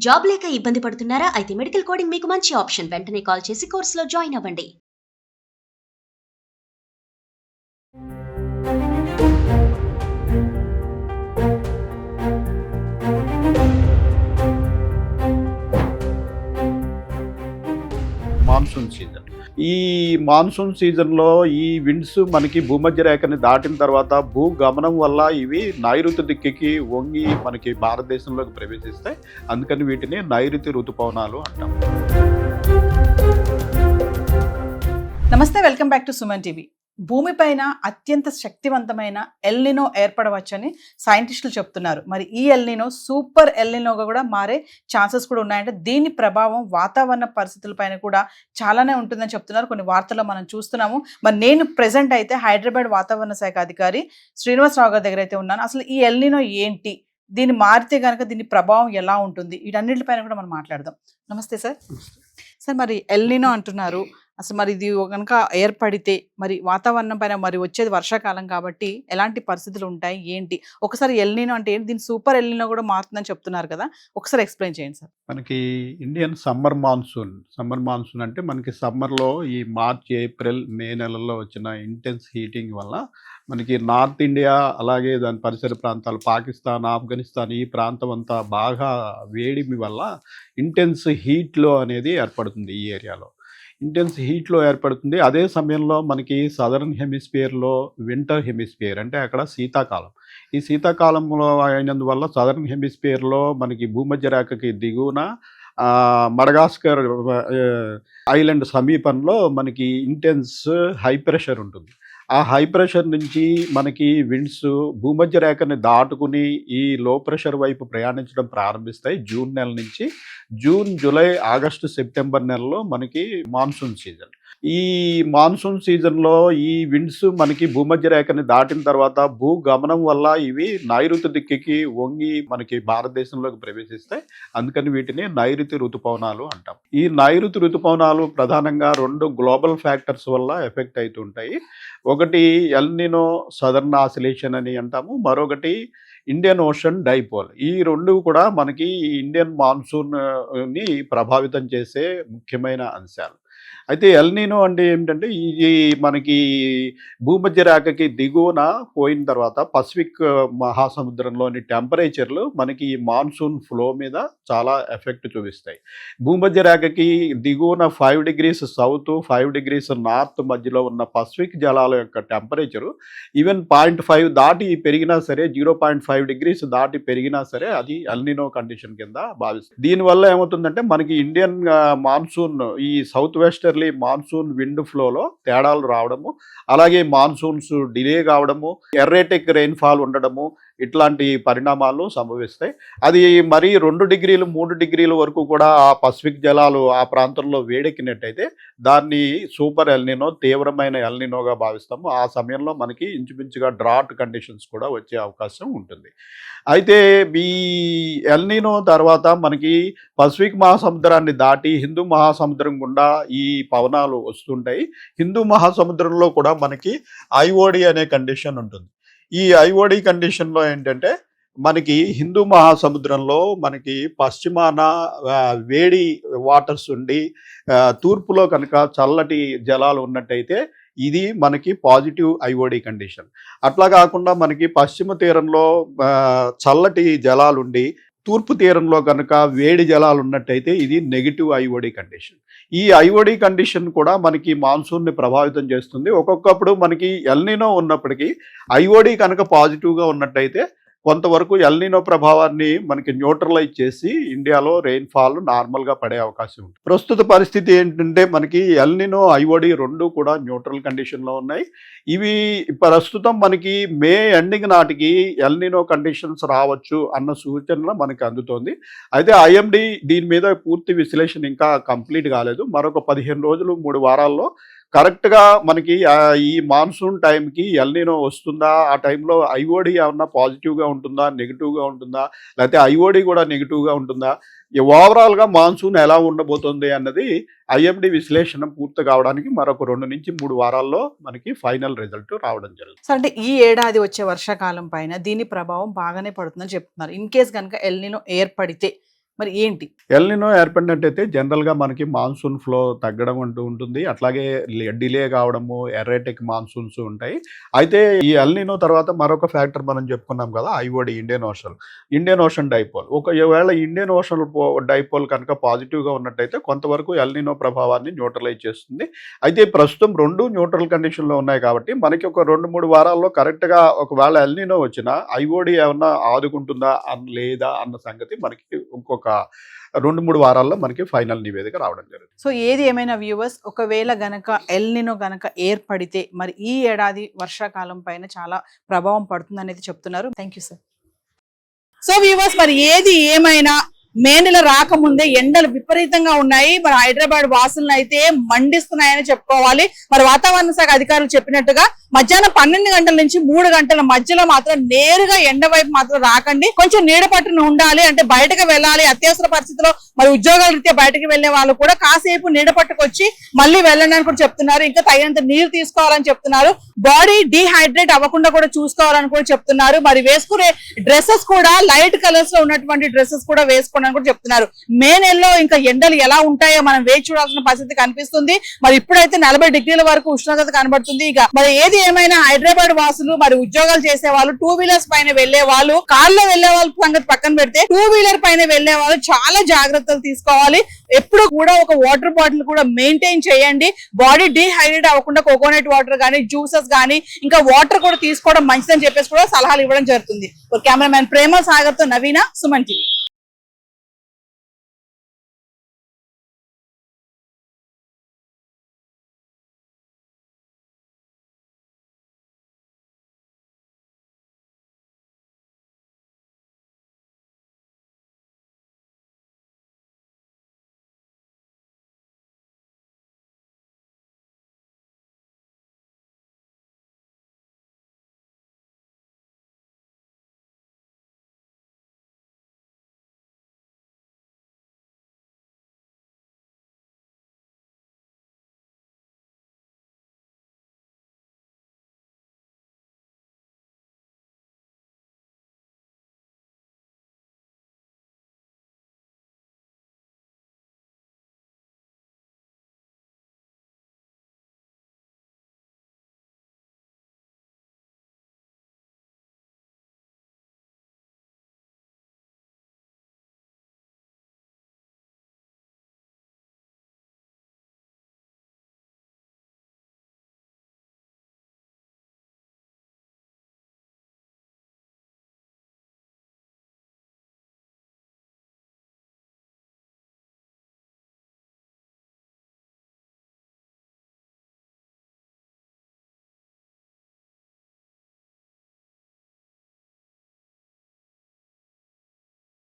Job లేక ఇబ్బంది పడుతున్నారా? అయితే మెడికల్ కోడింగ్ మీకు మంచి ఆప్షన్. వెంటనే కాల్ చేసి కోర్సులో జాయిన్ అవ్వండి. Monsoon season. ఈ మాన్సూన్ సీజన్‌లో ఈ విండ్స్ మనకి భూమధ్య రేఖని దాటిన తర్వాత భూగమనం వల్ల ఇవి నైరుతి దిక్కుకి వంగి మనకి భారతదేశంలోకి ప్రవేశిస్తాయి. అందుకని వీటిని నైరుతి ఋతుపవనాలు అంటాం. నమస్తే, welcome back to Suman TV. భూమిపైన అత్యంత శక్తివంతమైన ఎల్నినో ఏర్పడవచ్చని సైంటిస్టులు చెప్తున్నారు. మరి ఈ ఎల్నినో సూపర్ ఎల్నినోగా కూడా మారే ఛాన్సెస్ కూడా ఉన్నాయంటే దీని ప్రభావం వాతావరణ పరిస్థితులపైన కూడా చాలానే ఉంటుందని చెప్తున్నారు. కొన్ని వార్తల్లో మనం చూస్తున్నాము. మరి నేను ప్రెసెంట్ అయితే హైదరాబాద్ వాతావరణ శాఖ అధికారి శ్రీనివాసరావు గారి దగ్గర అయితే ఉన్నాను. అసలు ఈ ఎల్నినో ఏంటి, దీన్ని మారితే కనుక దీని ప్రభావం ఎలా ఉంటుంది, వీటన్నిటిపైన కూడా మనం మాట్లాడదాం. నమస్తే సార్. సార్, మరి ఎల్నినో అంటున్నారు, అసలు మరి ఇది కనుక ఏర్పడితే మరి వాతావరణం పైన మరి వచ్చేది వర్షాకాలం కాబట్టి ఎలాంటి పరిస్థితులు ఉంటాయి ఏంటి? ఒకసారి ఎల్నినో అంటే ఏంటి, దీని సూపర్ ఎల్నినో కూడా మారుతుందని చెప్తున్నారు కదా, ఒకసారి ఎక్స్ప్లెయిన్ చేయండి సార్. మనకి ఇండియన్ సమ్మర్ మాన్సూన్ అంటే మనకి సమ్మర్‌లో ఈ మార్చ్, ఏప్రిల్, మే నెలల్లో వచ్చిన ఇంటెన్స్ హీటింగ్ వల్ల మనకి నార్త్ ఇండియా అలాగే దాని పరిసర ప్రాంతాలు పాకిస్తాన్, ఆఫ్ఘనిస్తాన్ ఈ ప్రాంతం అంతా బాగా వేడిమి వల్ల ఇంటెన్స్ హీట్‌లో అనేది ఏర్పడుతుంది. ఈ ఏరియాలో ఇంటెన్స్ హీట్లో ఏర్పడుతుంది. అదే సమయంలో మనకి సదరన్ హెమిస్ఫియర్లో వింటర్ హెమిస్ఫియర్ అంటే అక్కడ శీతాకాలం. ఈ శీతాకాలంలో అయినందువల్ల సదరన్ హెమిస్ఫియర్లో మనకి భూమధ్య రేఖకి దిగువన మడగాస్కర్ ఐలాండ్ సమీపంలో మనకి ఇంటెన్స్ హై ప్రెషర్ ఉంటుంది. ఆ హై ప్రెషర్ నుంచి మనకి విండ్స్ భూమధ్య రేఖని దాటుకుని ఈ లో ప్రెషర్ వైపు ప్రయాణించడం ప్రారంభిస్తాయి. జూన్ నెల నుంచి జూన్, జూలై, ఆగస్టు, సెప్టెంబర్ నెలలో మనకి మాన్సూన్ సీజన్. ఈ మాన్సూన్ సీజన్లో ఈ విండ్స్ మనకి భూమధ్య రేఖని దాటిన తర్వాత భూగమనం వల్ల ఇవి నైరుతి దిక్కుకి వంగి మనకి భారతదేశంలోకి ప్రవేశిస్తాయి. అందుకని వీటిని నైరుతి ఋతుపవనాలు అంటాం. ఈ నైరుతి ఋతుపవనాలు ప్రధానంగా 2 గ్లోబల్ ఫ్యాక్టర్స్ వల్ల ఎఫెక్ట్ అవుతుంటాయి. ఒకటి ఎల్నినో సదర్న్ ఆసిలేషన్ అని అంటాము, మరొకటి ఇండియన్ ఓషన్ డైపోల్. ఈ 2 కూడా మనకి ఇండియన్ మాన్సూన్ని ప్రభావితం చేసే ముఖ్యమైన అంశాలు. అయితే ఎల్నినో అంటే ఏమిటంటే ఇది మనకి భూమధ్య రేఖకి దిగువన పోయిన తర్వాత పసిఫిక్ మహాసముద్రంలోని టెంపరేచర్లు మనకి ఈ మాన్సూన్ ఫ్లో మీద చాలా ఎఫెక్ట్ చూపిస్తాయి. భూమధ్య రేఖకి దిగువన 5 degrees సౌత్, 5 degrees నార్త్ మధ్యలో ఉన్న పసిఫిక్ జలాల యొక్క టెంపరేచరు ఈవెన్ 0.5 దాటి పెరిగినా సరే, 0.5 degrees దాటి పెరిగినా సరే అది ఎల్నినో కండిషన్ కింద భావిస్తుంది. దీనివల్ల ఏమవుతుందంటే మనకి ఇండియన్ మాన్సూన్ ఈ సౌత్ వెస్టర్లీ మాన్సూన్ విండ్ ఫ్లోలో తేడాలు రావడము, అలాగే మాన్సూన్స్ డిలే కావడము, ఎర్రేటిక్ రెయిన్ఫాల్ ఉండడము, ఇట్లాంటి పరిణామాలు సంభవిస్తాయి. అది మరి 2 degrees 3 degrees వరకు కూడా ఆ పసిఫిక్ జలాలు ఆ ప్రాంతంలో వేడెక్కినట్టయితే దాన్ని సూపర్ ఎల్నినో, తీవ్రమైన ఎల్నినోగా భావిస్తాము. ఆ సమయంలో మనకి ఇంచుమించుగా డ్రాట్ కండిషన్స్ కూడా వచ్చే అవకాశం ఉంటుంది. అయితే ఈ ఎల్నినో తర్వాత మనకి పసిఫిక్ మహాసముద్రాన్ని దాటి హిందూ మహాసముద్రం గుండా ఈ పవనాలు వస్తుంటాయి. హిందూ మహాసముద్రంలో కూడా మనకి ఐఓడి అనే కండిషన్ ఉంటుంది. ఈ ఐఓడి కండిషన్లో ఏంటంటే మనకి హిందూ మహాసముద్రంలో మనకి పశ్చిమాన వేడి వాటర్స్ ఉండి తూర్పులో కనుక చల్లటి జలాలు ఉన్నట్టయితే ఇది మనకి పాజిటివ్ ఐఓడి కండిషన్. అట్లా కాకుండా మనకి పశ్చిమ తీరంలో చల్లటి జలాలుండి తూర్పు తీరంలో కనుక వేడి జలాలు ఉన్నట్టయితే ఇది నెగిటివ్ ఐఓడి కండిషన్. ఈ ఐఓడి కండిషన్ కూడా మనకి మాన్సూన్ని ప్రభావితం చేస్తుంది. ఒక్కొక్కప్పుడు మనకి ఎల్నినో ఉన్నప్పటికీ ఐఓడి కనుక పాజిటివ్గా ఉన్నట్టయితే కొంతవరకు ఎల్నినో ప్రభావాన్ని మనకి న్యూట్రలైజ్ చేసి ఇండియాలో రెయిన్ఫాల్ నార్మల్గా పడే అవకాశం ఉంది. ప్రస్తుత పరిస్థితి ఏంటంటే మనకి ఎల్నినో, ఐఓడి 2 కూడా న్యూట్రల్ కండిషన్లో ఉన్నాయి. ఇవి ప్రస్తుతం మనకి మే ఎండింగ్ నాటికి ఎల్నినో కండిషన్స్ రావచ్చు అన్న సూచనలు మనకి అందుతోంది. అయితే ఐఎండి దీని మీద పూర్తి విశ్లేషణ ఇంకా కంప్లీట్ కాలేదు. మరొక 15 రోజులు 3 వారాల్లో కరెక్ట్గా మనకి ఈ మాన్సూన్ టైంకి ఎల్నినో వస్తుందా, ఆ టైంలో ఐఓడి ఏమన్నా పాజిటివ్గా ఉంటుందా, నెగిటివ్గా ఉంటుందా, లేకపోతే ఐఓడి కూడా నెగిటివ్గా ఉంటుందా, ఓవరాల్గా మాన్సూన్ ఎలా ఉండబోతుంది అన్నది ఐఎండి విశ్లేషణ పూర్తి కావడానికి మరొక 2 నుంచి 3 వారాల్లో మనకి ఫైనల్ రిజల్ట్ రావడం జరుగుతుంది. సో అంటే ఈ ఏడాది వచ్చే వర్షాకాలం పైన దీని ప్రభావం బాగానే పడుతుందని చెప్తున్నారు. ఇన్ కేస్ కనుక ఎల్నినో ఏర్పడితే మరి ఏంటి? ఎల్నినో ఏర్పడినట్టయితే జనరల్గా మనకి మాన్సూన్ ఫ్లో తగ్గడం అంటూ ఉంటుంది, అట్లాగే డిలే కావడము, ఎర్రేటిక్ మాన్సూన్స్ ఉంటాయి. అయితే ఈ ఎల్నినో తర్వాత మరొక ఫ్యాక్టర్ మనం చెప్పుకున్నాం కదా, ఐఓడి ఇండియన్ ఓషన్ డైపోల్. ఒకవేళ ఇండియన్ ఓషన్ డైపోల్ కనుక పాజిటివ్గా ఉన్నట్టయితే కొంతవరకు ఎల్నినో ప్రభావాన్ని న్యూట్రలైజ్ చేస్తుంది. అయితే ప్రస్తుతం రెండు న్యూట్రల్ కండిషన్లో ఉన్నాయి కాబట్టి మనకి ఒక 2-3 వారాల్లో కరెక్ట్గా ఒకవేళ ఎల్నినో వచ్చినా ఐఓడి ఏమన్నా ఆదుకుంటుందా లేదా అన్న సంగతి మనకి ఇంకొక 2-3 వారాల్లో మనకి ఫైనల్ నివేదిక రావడం జరుగుతుంది. సో ఏది ఏమైనా వ్యూవర్స్, ఒకవేళ గనక ఎల్నినో గనక ఏర్పడితే మరి ఈ ఏడాది వర్షాకాలం పైన చాలా ప్రభావం పడుతుంది అనేది చెప్తున్నారు. Thank you sir. So viewers, మరి ఏది ఏమైనా మే నెల రాకముందే ఎండలు విపరీతంగా ఉన్నాయి. మరి హైదరాబాద్ వాసులను అయితే మండిస్తున్నాయని చెప్పుకోవాలి. మరి వాతావరణ శాఖ అధికారులు చెప్పినట్టుగా మధ్యాహ్నం 12 గంటల నుంచి 3 గంటల మధ్యలో మాత్రం నేరుగా ఎండ వైపు మాత్రం రాకండి. కొంచెం నీడ పట్టున ఉండాలి, అంటే బయటకు వెళ్ళాలి. అత్యవసర పరిస్థితిలో మరి ఉద్యోగాల రీత్యా బయటకు వెళ్లే వాళ్ళు కూడా కాసేపు నీడ పట్టుకొచ్చి మళ్ళీ వెళ్ళండి అని కూడా చెప్తున్నారు. ఇంకా తగినంత నీరు తీసుకోవాలని చెప్తున్నారు. బాడీ డీహైడ్రేట్ అవ్వకుండా కూడా చూసుకోవాలని కూడా చెప్తున్నారు. మరి వేసుకునే డ్రెస్సెస్ కూడా లైట్ కలర్స్ లో ఉన్నటువంటి డ్రెస్సెస్ కూడా వేసుకోండి అని కూడా చెప్తున్నారు. మే నెలలో ఇంకా ఎండలు ఎలా ఉంటాయో మనం వేచి చూడాల్సిన పరిస్థితి కనిపిస్తుంది. మరి ఇప్పుడైతే 40 డిగ్రీల వరకు ఉష్ణోగ్రత కనబడుతుంది. ఇక మరి ఏది ఏమైనా హైదరాబాద్ వాసులు, మరి ఉద్యోగాలు చేసే వాళ్ళు, 2 వీలర్స్ పైన వెళ్లే వాళ్ళు, కార్లో వెళ్లే వాళ్ళ సంగతి పక్కన పెడితే 2 వీలర్ పైన వెళ్లే వాళ్ళు చాలా జాగ్రత్తలు తీసుకోవాలి. ఎప్పుడు కూడా ఒక వాటర్ బాటిల్ కూడా మెయింటైన్ చేయండి. బాడీ డీహైడ్రేట్ అవ్వకుండా కోకోనట్ వాటర్ గానీ, జ్యూసెస్ గానీ, ఇంకా వాటర్ కూడా తీసుకోవడం మంచిదని చెప్పేసి కూడా సలహాలు ఇవ్వడం జరుగుతుంది. కెమెరామ్యాన్ ప్రేమ సాగర్ తో నవీన, సుమన్ టీవీ.